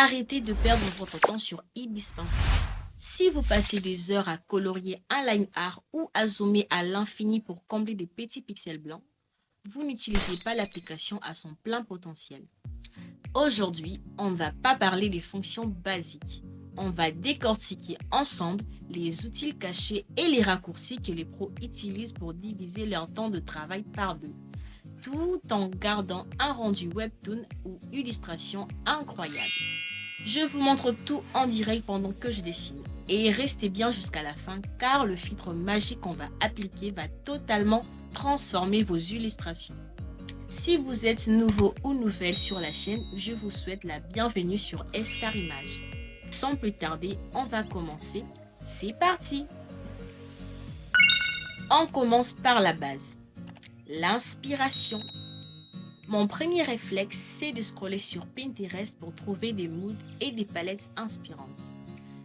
Arrêtez de perdre votre temps sur Ibis Pinterest. Si vous passez des heures à colorier un line art ou à zoomer à l'infini pour combler des petits pixels blancs, vous n'utilisez pas l'application à son plein potentiel. Aujourd'hui, on ne va pas parler des fonctions basiques. On va décortiquer ensemble les outils cachés et les raccourcis que les pros utilisent pour diviser leur temps de travail par deux, tout en gardant un rendu webtoon ou illustration incroyable. Je vous montre tout en direct pendant que je dessine. Et restez bien jusqu'à la fin car le filtre magique qu'on va appliquer va totalement transformer vos illustrations. Si vous êtes nouveau ou nouvelle sur la chaîne, je vous souhaite la bienvenue sur Star Image. Sans plus tarder, on va commencer. C'est parti! On commence par la base, l'inspiration. Mon premier réflexe, c'est de scroller sur Pinterest pour trouver des moods et des palettes inspirantes.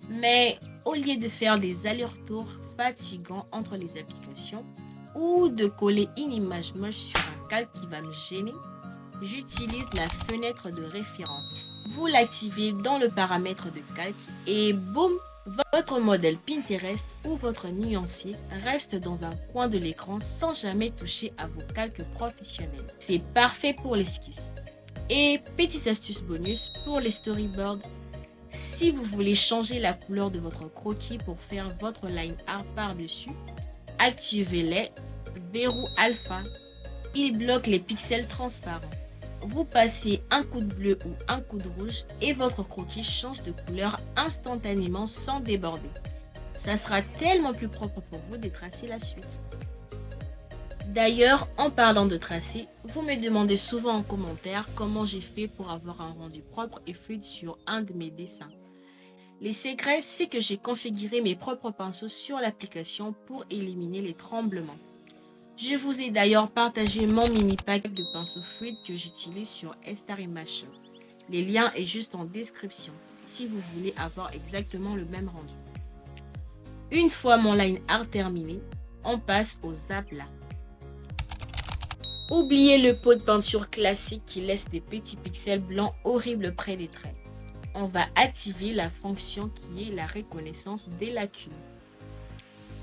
Mais au lieu de faire des allers-retours fatigants entre les applications ou de coller une image moche sur un calque qui va me gêner, j'utilise la fenêtre de référence. Vous l'activez dans le paramètre de calque et boum, votre modèle Pinterest ou votre nuancier reste dans un coin de l'écran sans jamais toucher à vos calques professionnels. C'est parfait pour l'esquisse. Et petite astuce bonus pour les storyboards. Si vous voulez changer la couleur de votre croquis pour faire votre line art par-dessus, activez les verrou alpha. Il bloque les pixels transparents. Vous passez un coup de bleu ou un coup de rouge et votre croquis change de couleur instantanément sans déborder. Ça sera tellement plus propre pour vous de tracer la suite. D'ailleurs, en parlant de tracer, vous me demandez souvent en commentaire comment j'ai fait pour avoir un rendu propre et fluide sur un de mes dessins. Les secrets, c'est que j'ai configuré mes propres pinceaux sur l'application pour éliminer les tremblements. Je vous ai d'ailleurs partagé mon mini pack de pinceaux fluides que j'utilise sur Star Image. Les liens sont juste en description si vous voulez avoir exactement le même rendu. Une fois mon line art terminé, on passe aux aplats. Oubliez le pot de peinture classique qui laisse des petits pixels blancs horribles près des traits. On va activer la fonction qui est la reconnaissance des lacunes.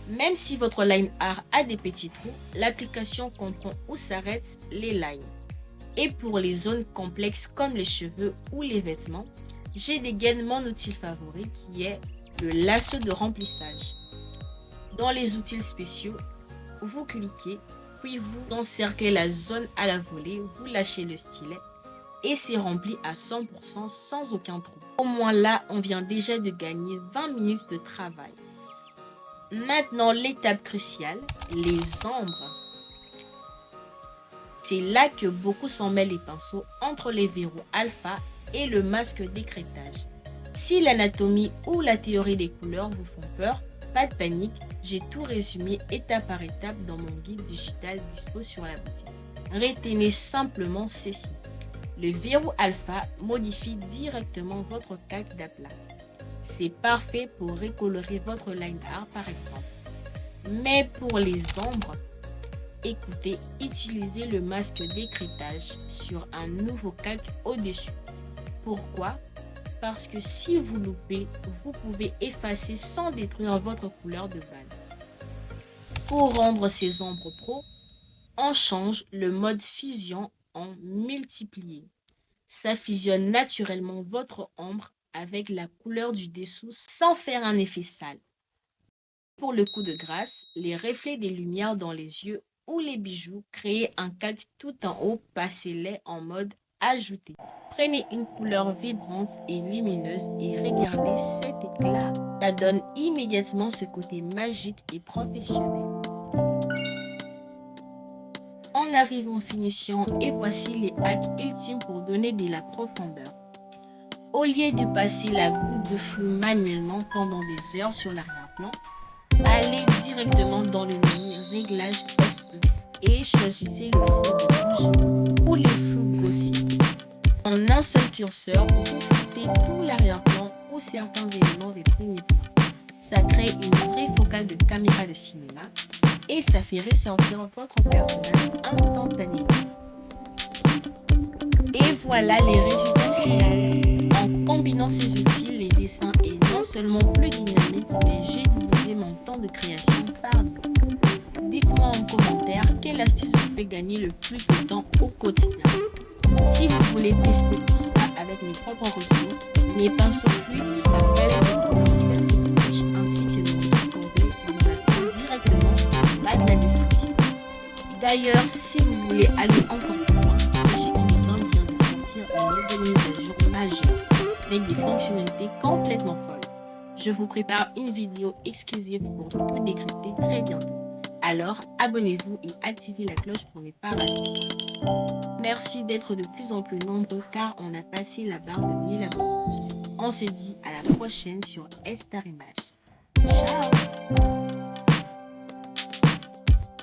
Même si votre line art a des petits trous, l'application comprend où s'arrêtent les lines. Et pour les zones complexes comme les cheveux ou les vêtements, j'ai dégaine mon outil favori qui est le lasso de remplissage. Dans les outils spéciaux, vous cliquez, puis vous encerclez la zone à la volée, vous lâchez le stylet et c'est rempli à 100% sans aucun trou. Au moins là, on vient déjà de gagner 20 minutes de travail. Maintenant, l'étape cruciale, les ombres. C'est là que beaucoup s'en mêlent les pinceaux entre les verrous alpha et le masque d'écrêtage. Si l'anatomie ou la théorie des couleurs vous font peur, pas de panique, j'ai tout résumé étape par étape dans mon guide digital dispo sur la boutique. Retenez simplement ceci. Le verrou alpha modifie directement votre calque d'aplat. C'est parfait pour recolorer votre line art par exemple. Mais pour les ombres, écoutez, utilisez le masque d'écrêtage sur un nouveau calque au-dessus. Pourquoi? Parce que si vous loupez, vous pouvez effacer sans détruire votre couleur de base. Pour rendre ces ombres pro, on change le mode fusion en multiplié. Ça fusionne naturellement votre ombre avec la couleur du dessous sans faire un effet sale. Pour le coup de grâce, les reflets des lumières dans les yeux ou les bijoux, créez un calque tout en haut, passez-les en mode ajouter. Prenez une couleur vibrante et lumineuse et regardez cet éclat. Ça donne immédiatement ce côté magique et professionnel. On arrive en finition et voici les hacks ultimes pour donner de la profondeur. Au lieu de passer la goutte de flou manuellement pendant des heures sur l'arrière-plan, allez directement dans le menu Réglages FX et choisissez le flou de rouge ou les flous gaussiers. En un seul curseur, vous floutez tout l'arrière-plan ou certains éléments des premiers plans. Ça crée une vraie focale de caméra de cinéma et ça fait ressortir votre personnage instantanément. Et voilà les résultats finaux. combinant ces outils, les dessins est non seulement plus dynamique, mais j'ai divisé mon temps de création par deux. Dites-moi en commentaire quelle astuce vous fait gagner le plus de temps au quotidien. Si vous voulez tester tout ça avec mes propres ressources, mes pinceaux fluides, la palette de couleurs Sensitive Peach ainsi que mes guides complets, vous attendent directement en bas de la description. D'ailleurs, si vous voulez aller encore plus loin, sachez qu'Inusbank vient de sortir une nouvelle mise à jour majeure avec des fonctionnalités complètement folles. Je vous prépare une vidéo exclusive pour tout décrypter très bientôt. Alors, abonnez-vous et activez la cloche pour ne pas rater ça. Merci d'être de plus en plus nombreux car on a passé la barre de 1000 abonnés. On se dit à la prochaine sur Star Image. Ciao!